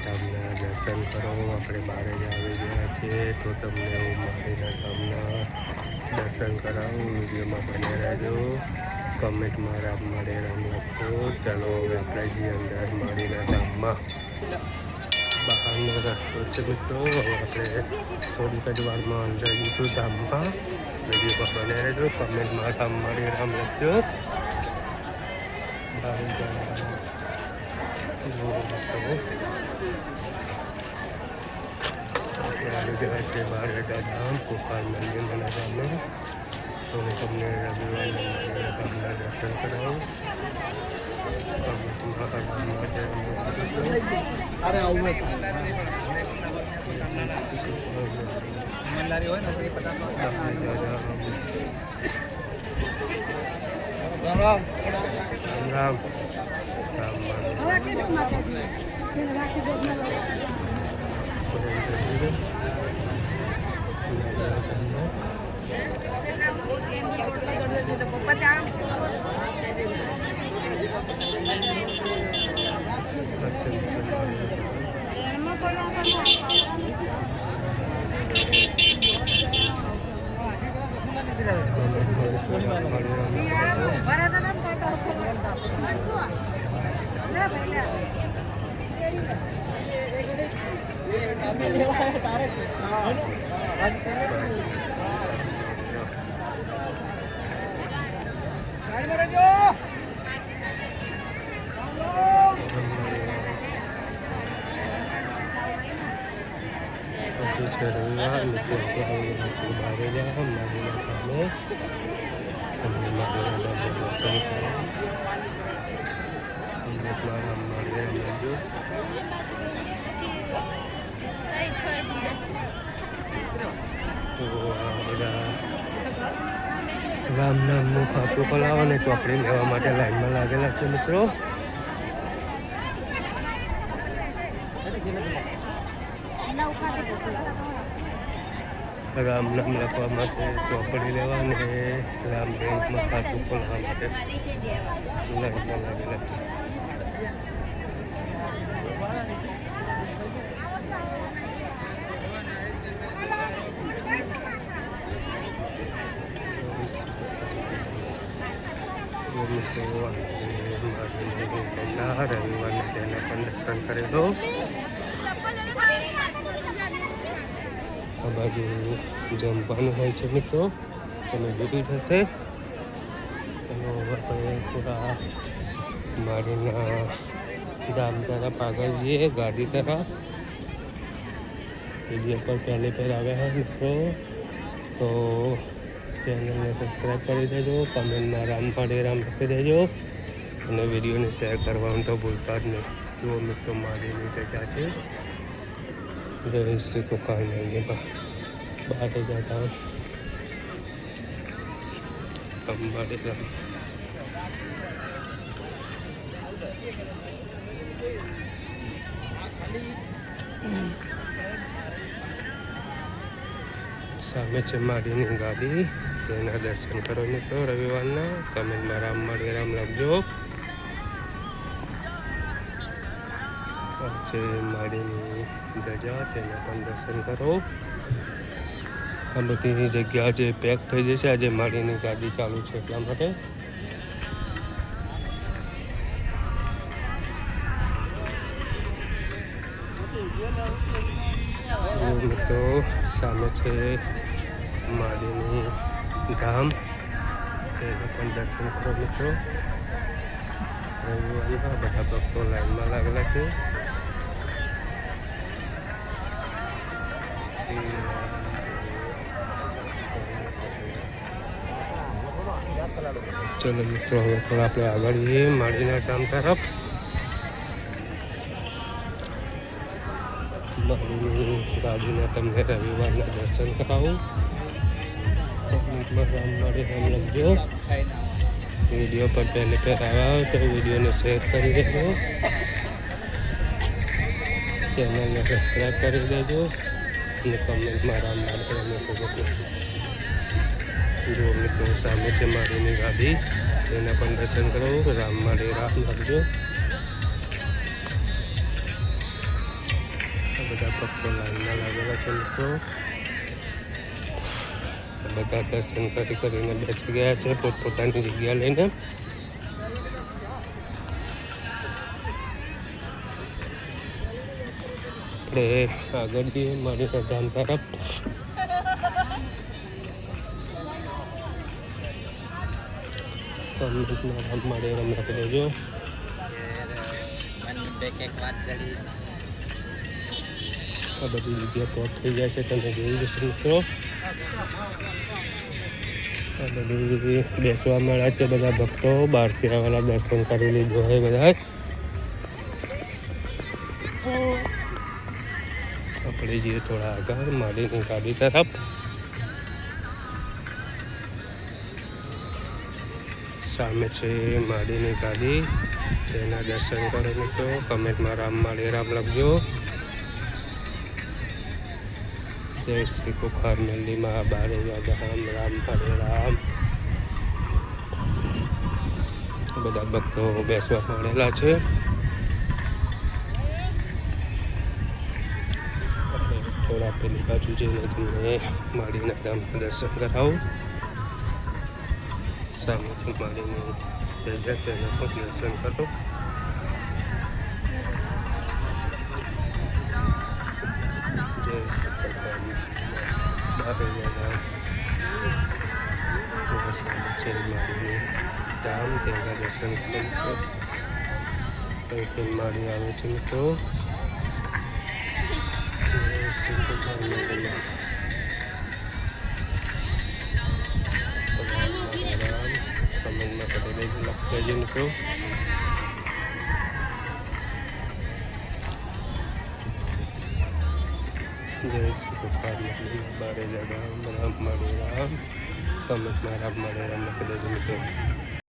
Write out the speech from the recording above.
ધામના દર્શન કરો. આપણે બહાર જ આવી ગયા છીએ તો તમને હું માળીના ધામના દર્શન કરાવું. વિડીયોમાં બને રહેજો. કમેન્ટમાં રામ મળે રામ લખજો. ચાલો હવે આપણે જઈએ અંદર માળીના ધામમાં. બહારનો રસ્તો છે મિત્રો. હવે આપણે થોડીક જ વારમાં અંદર જઈશું ધામમાં. વિડીયોમાં બને રહેજો. કમેન્ટમાં રામ મળે રામ લખજો. આવી ગયા છે બારેડા ધામ ગોપાલ મંદિરના ધામમાં. તો હું તમને રવિવારના ધામના દર્શન કરાવું. રામ રામ છે રવિવાર મિત્રો. આપણે બહાર જાઓ મારીના કામે તમને મારીના દર્શન કરો. રામ મળે મળજો. તો બધા રામ નામનું ખાતું ખોલાવો ને ચોપડી લેવા માટે લાઈનમાં લાગેલા છે મિત્રો. રામ નામ લખવા માટે ચોપડી લેવા ને રામ બેંકમાં ખાતું ખોલવા માટે લાઈનમાં લાગેલા છે. રવિવારને તેને પણ દર્શન કરી દો. આ બાજુ જમવાનું હોય છે મિત્રો. તમે જોયું હશે. તો આપણે થોડા માળીના ધામ તરફ આગળ જઈએ ગાડી તરફ. વિડીયો પર પહેલી ફેર આવ્યા હોય મિત્રો તો ચેનલને સબસ્ક્રાઈબ કરી દેજો. કમેન્ટમાં રામ મળે રામ લખી દેજો અને વિડીયોને શેર કરવાનું તો ભૂલતા જ નહીં. જુઓ મિત્રો માળીની જગ્યા છે. જય શ્રી ગોપાલ મંદિરમાં બહાર જતા અંબાડી રામ. સામે છે માળીની ગાડી. તેના દર્શન કરો મિત્રો રવિવારના. કમેન્ટમાં રામ મળે રામ લખજો. છે માળીની ધજા તેના પણ દર્શન કરો. આ બધી જગ્યા જે પેક થઈ જશે આજે માળીની ગાડી ચાલુ છે એટલા માટે. મિત્રો સામે છે માળીની ધામ તેના પણ દર્શન કરો મિત્રો. રવિવારના બધા ભક્તો લાઈનમાં લાગેલા છે. ચલો મિત્રો હવે થોડા આપણે આગળ જઈએ માળીના ધામ તરફ. માળીની ગાડીના તમને રવિવારના દર્શન કરાવું. રામ મળે રામ લખજો. વિડીયો પર પહેલી ફેર આવ્યા હોય તો વિડીયોને શેર કરી દેજો. ચેનલને સબસ્ક્રાઈબ કરી દેજો અને કમેન્ટમાં રામ મળે રામ લખજો. જો મિત્રો સામે છે માળીની ગાડી તેના પણ દર્શન કરો. રામ મળે રામ લખજો. બધા ભક્તો લાઈનમાં લાગેલા છે મિત્રો. બધા દર્શન કરીને બેસી ગયા છે પોતપોતાની જગ્યા લઈને. આપણે આગળ જઈએ મારીના ધામ તરફ. કમેન્ટમાં રામ મારે રામ લખી દેજો. આ બધી જગ્યા પોત થઈ જાય છે, તમે જોઈ જશો મિત્રો. આ બધી બેસવા મળ્યા છે બધા ભક્તો. બહારથી આવેલા દર્શન કરી લીધો હોય બધા. આપણે જઈએ થોડા આગળ માડીની ગાડી તરફ. સામે છે માડીની ગાડી, તેના દર્શન કરો મિત્રો. કમેન્ટમાં રામ માળી રામ લખજો. જય શ્રી કુખાર મેલીમાં બારેજા ધામ રામ હરે રામ. બધા ભક્તો બેસવા મળેલા છે. થોડા પેલી બાજુ જઈને તમને માળીના ધામના દર્શન કરાવું. સામે છે માળીની જગ્યા, તેના પણ દર્શન કરો. જય શ્રી બારેજા ધામ. સામે છે માળીની ધામ, તેના દર્શન કરો. અહીંથી માળી આવે છે મિત્રો. કમેન્ટમાં કરી લખી મિત્રો. જય શ્રી કૃષ્ણ બારેજા રામ રામ માળી રામ. કમેન્ટમાં રામ માળી રામ લખી દેજો મિત્રો.